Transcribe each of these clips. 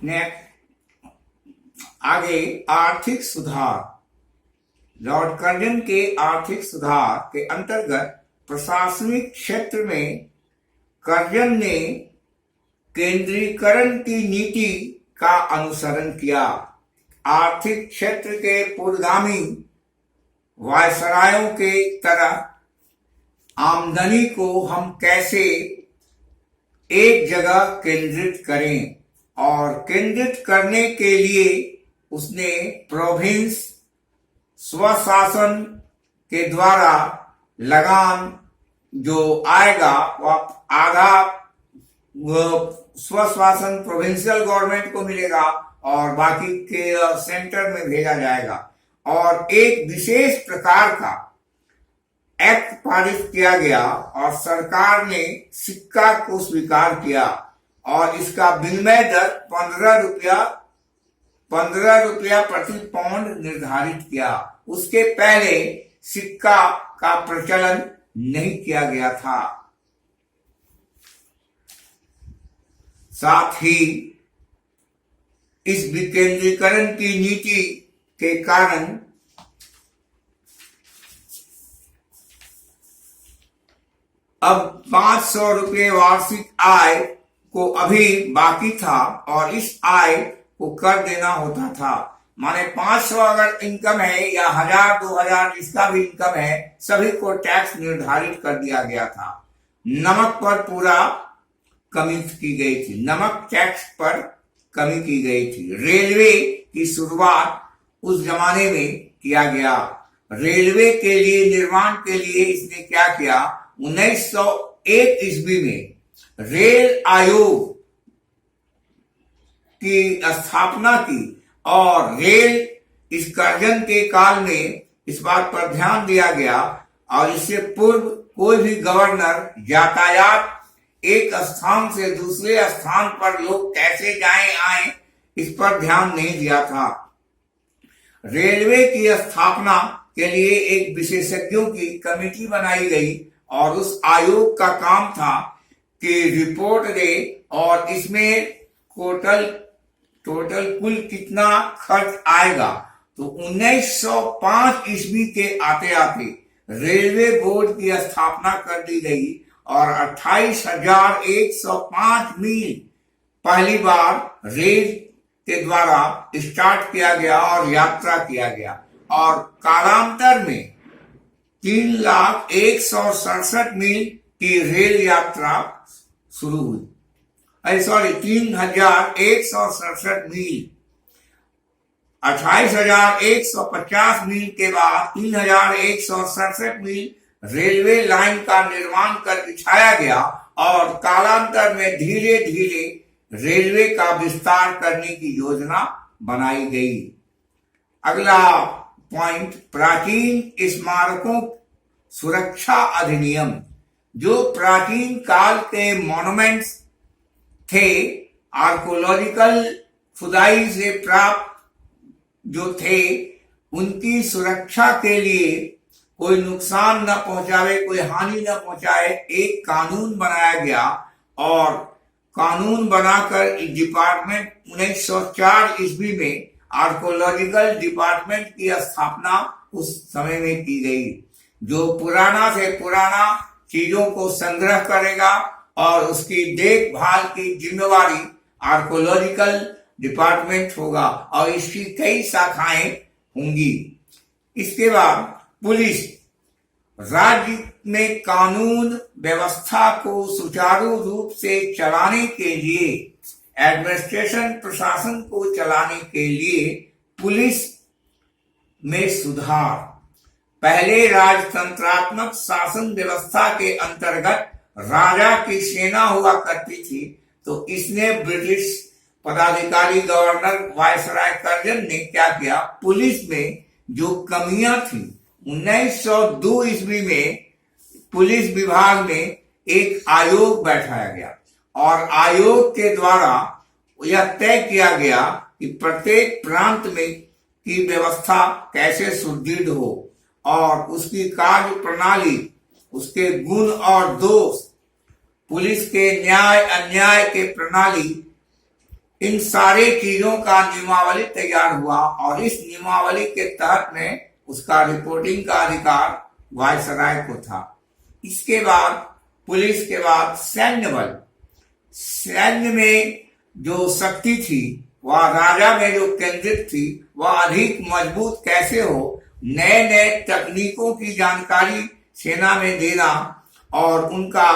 Next, आगे आर्थिक सुधार। लॉर्ड कर्जन के आर्थिक सुधार के अंतर्गत प्रशासनिक क्षेत्र में कर्जन ने केंद्रीकरण की नीति का अनुसरण किया। आर्थिक क्षेत्र के पूर्वगामी वायसरायों के तरह आमदनी को हम कैसे एक जगह केंद्रित करें, और केंद्रित करने के लिए उसने प्रोविंस स्वशासन के द्वारा लगान जो आएगा वह आधा स्वशासन प्रोविंशियल गवर्नमेंट को मिलेगा और बाकी के सेंटर में भेजा जाएगा। और एक विशेष प्रकार का एक्ट पारित किया गया और सरकार ने सिक्का को स्वीकार किया और इसका विनिमय दर 15 रुपया प्रति पाउंड निर्धारित किया। उसके पहले सिक्का का प्रचलन नहीं किया गया था। साथ ही इस विकेंद्रीकरण की नीति के कारण अब 500 रुपये वार्षिक आय को अभी बाकी था और इस आय को कर देना होता था। माने 500 अगर इनकम है या 1000-2000 जिसका भी इनकम है सभी को टैक्स निर्धारित कर दिया गया था। नमक पर पूरा कमी की गई थी, नमक टैक्स पर कमी की गई थी। रेलवे की शुरुआत उस जमाने में किया गया। रेलवे के लिए निर्माण के लिए इसने क्या किया, 1901 ईस्वी में रेल आयोग की स्थापना की और रेल इस कर्जन के काल में इस बात पर ध्यान दिया गया और इससे पूर्व कोई भी गवर्नर यातायात एक स्थान से दूसरे स्थान पर लोग कैसे जाएं आए इस पर ध्यान नहीं दिया था। रेलवे की स्थापना के लिए एक विशेषज्ञों की कमेटी बनाई गई और उस आयोग का काम था कि रिपोर्ट दे और इसमें टोटल कुल कितना खर्च आएगा। तो 1905 ईस्वी के आते आते रेलवे बोर्ड की स्थापना कर दी गई और 28,105 मील पहली बार रेल के द्वारा स्टार्ट किया गया और यात्रा किया गया और कालांतर में 3,167 मील की रेल यात्रा शुरू हुई। 3,167 मील, 28,150 मील के बाद 3,167 मील रेलवे लाइन का निर्माण कर बिछाया गया और कालांतर में धीरे धीरे रेलवे का विस्तार करने की योजना बनाई गई। अगला पॉइंट, प्राचीन स्मारकों सुरक्षा अधिनियम। जो प्राचीन काल के मॉन्यूमेंट्स थे, आर्कोलॉजिकल खुदाई से प्राप्त जो थे, उनकी सुरक्षा के लिए कोई नुकसान न पहुंचावे, कोई हानि न पहुंचाए, एक कानून बनाया गया और कानून बनाकर डिपार्टमेंट 1904 ईस्वी में आर्कोलॉजिकल डिपार्टमेंट की स्थापना उस समय में की गई, जो पुराना से पुराना चीजों को संग्रह करेगा और उसकी देखभाल की जिम्मेवारी आर्कोलॉजिकल डिपार्टमेंट होगा और इसकी कई शाखाएं होंगी। इसके बाद पुलिस, राज्य में कानून व्यवस्था को सुचारू रूप से चलाने के लिए, एडमिनिस्ट्रेशन प्रशासन को चलाने के लिए पुलिस में सुधार। पहले राजतंत्रात्मक शासन व्यवस्था के अंतर्गत राजा की सेना हुआ करती थी, तो इसने ब्रिटिश पदाधिकारी गवर्नर वायसराय कर्जन ने क्या किया, पुलिस में जो कमियां थी 1902 ईस्वी में पुलिस विभाग में एक आयोग बैठाया गया और आयोग के द्वारा यह तय किया गया कि प्रत्येक प्रांत में की व्यवस्था कैसे सुदृढ़ हो और उसकी कार्य प्रणाली, उसके गुण और दोष, पुलिस के न्याय अन्याय के प्रणाली इन सारे चीजों का नियमावली तैयार हुआ और इस नियमावली के तहत में उसका रिपोर्टिंग का अधिकार वायसराय को था। इसके बाद पुलिस के बाद सैन्य बल, सैन्य में जो शक्ति थी वह राजा में जो केंद्रित थी वह अधिक मजबूत कैसे हो, नए नए तकनीकों की जानकारी सेना में देना और उनका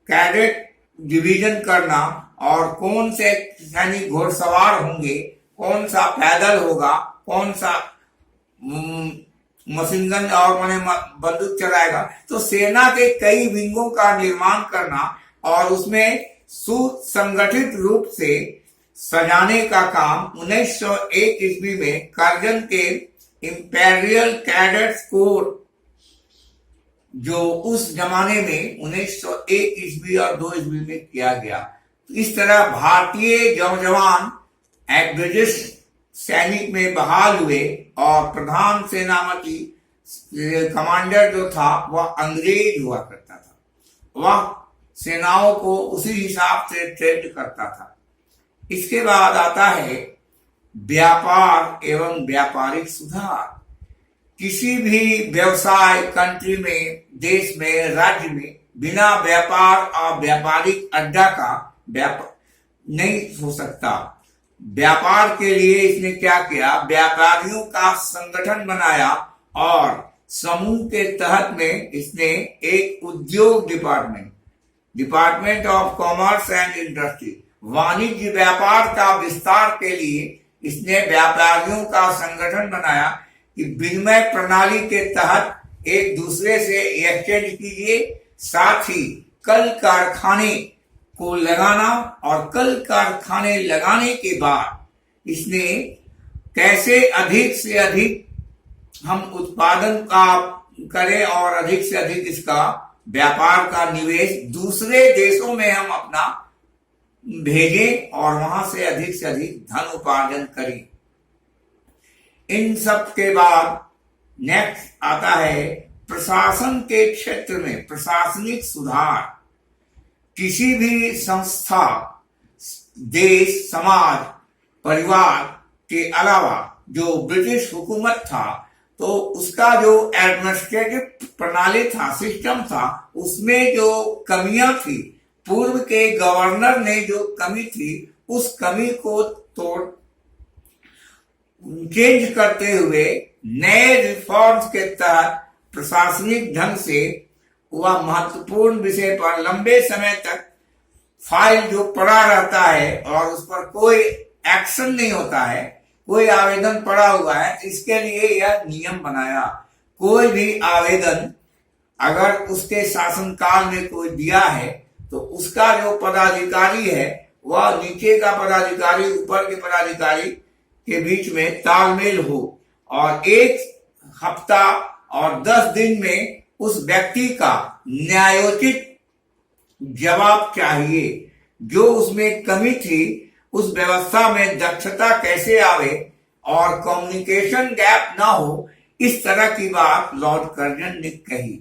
कैडेट डिवीजन करना और कौन से सैनिक घोड़सवार होंगे, कौन सा पैदल होगा, कौन सा मशीन गन और माने बंदूक चलाएगा। तो सेना के कई विंगों का निर्माण करना और उसमें सुसंगठित रूप से सजाने का काम 1901 ईस्वी में कर्जन के इंपेरियल कैडेट्स कोड, जो उस जमाने में 1901 ईस्वी और 2 ईस्वी में किया गया। तो इस तरह भारतीय नौजवान एक ब्रिटिश सैनिक में बहाल हुए और प्रधान सेनापति कमांडर जो था वह अंग्रेज हुआ करता था। वह सेनाओं को उसी हिसाब से ट्रेन करता था। इसके बाद आता है व्यापार एवं व्यापारिक सुधार। किसी भी व्यवसाय कंट्री में, देश में, राज्य में बिना व्यापार और व्यापारिक अड्डा का व्यापार नहीं हो सकता। व्यापार के लिए इसने क्या किया, व्यापारियों का संगठन बनाया और समूह के तहत में इसने एक उद्योग department of commerce and industry, वाणिज्य व्यापार का विस्तार के लिए इसने व्यापारियों का संगठन बनाया कि विनिमय प्रणाली के तहत एक दूसरे से एक्सचेंज कीजिए, साथ ही कल कारखाने को लगाना और कल कारखाने लगाने के बाद इसने कैसे अधिक से अधिक हम उत्पादन का करें और अधिक से अधिक इसका व्यापार का निवेश दूसरे देशों में हम अपना भेजें और वहां से अधिक धन उपार्जन करें। इन सब के बाद नेक्स्ट आता है प्रशासन के क्षेत्र में प्रशासनिक सुधार। किसी भी संस्था, देश, समाज, परिवार के अलावा जो ब्रिटिश हुकूमत था तो उसका जो एडमिनिस्ट्रेटिव प्रणाली था, सिस्टम था, उसमें जो कमियां थी, पूर्व के गवर्नर ने जो कमी थी उस कमी को तोड़ चेंज करते हुए नए रिफॉर्म्स के तहत प्रशासनिक ढंग से वह महत्वपूर्ण विषय पर लंबे समय तक फाइल जो पड़ा रहता है और उस पर कोई एक्शन नहीं होता है, कोई आवेदन पड़ा हुआ है, इसके लिए यह नियम बनाया। कोई भी आवेदन अगर उसके शासनकाल में कोई दिया है तो उसका जो पदाधिकारी है वह नीचे का पदाधिकारी ऊपर के पदाधिकारी के बीच में तालमेल हो और 1 हफ्ता और 10 दिन में उस व्यक्ति का न्यायोचित जवाब चाहिए। जो उसमें कमी थी, उस व्यवस्था में दक्षता कैसे आवे और कम्युनिकेशन गैप ना हो, इस तरह की बात लॉर्ड कर्जन ने कही।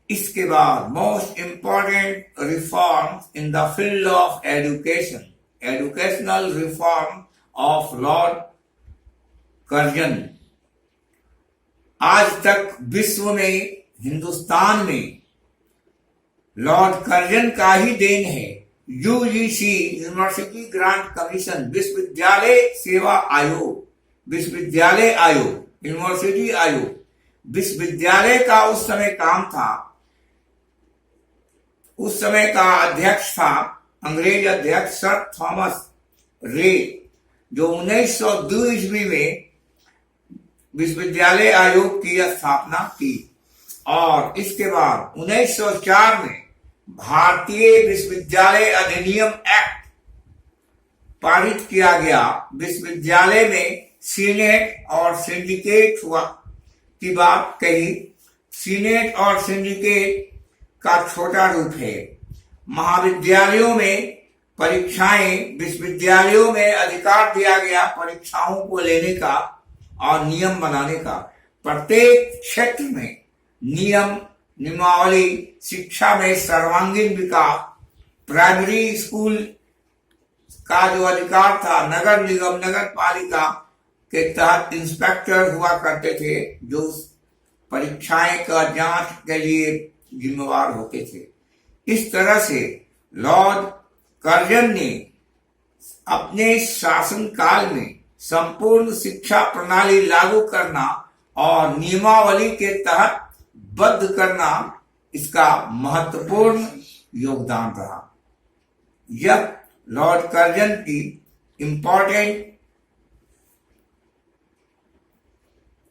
इसके बाद most important reforms in the field of education, educational reform of Lord Curzon. आज तक विश्व में, हिंदुस्तान में लॉर्ड कर्जन का ही देन है। यूजीसी, यूनिवर्सिटी ग्रांट कमीशन, विश्वविद्यालय सेवा आयोग, विश्वविद्यालय आयोग, यूनिवर्सिटी आयोग, विश्वविद्यालय का उस समय काम था। उस समय का अध्यक्ष था अंग्रेज अध्यक्ष सर थॉमस रे, जो 1902 ईस्वी में विश्वविद्यालय आयोग की स्थापना की और इसके बाद 1904 में भारतीय विश्वविद्यालय अधिनियम एक्ट पारित किया गया। विश्वविद्यालय में सीनेट और सिंडिकेट हुआ की बात कही। सीनेट और सिंडिकेट का छोटा रूप है। महाविद्यालयों में परीक्षाएं, विश्वविद्यालयों में अधिकार दिया गया परीक्षाओं को लेने का और नियम बनाने का। प्रत्येक क्षेत्र में नियम, नियमावली, शिक्षा में सर्वांगीण विकास, प्राइमरी स्कूल का जो अधिकार था, नगर निगम नगर पालिका के तहत इंस्पेक्टर हुआ करते थे, जो परीक्षाएं का जांच के लिए जिम्मेवार होते थे। इस तरह से लॉर्ड कर्जन ने अपने शासनकाल में संपूर्ण शिक्षा प्रणाली लागू करना और नियमावली के तहत बद्ध करना इसका महत्वपूर्ण योगदान रहा। यह लॉर्ड कर्जन की इंपॉर्टेंट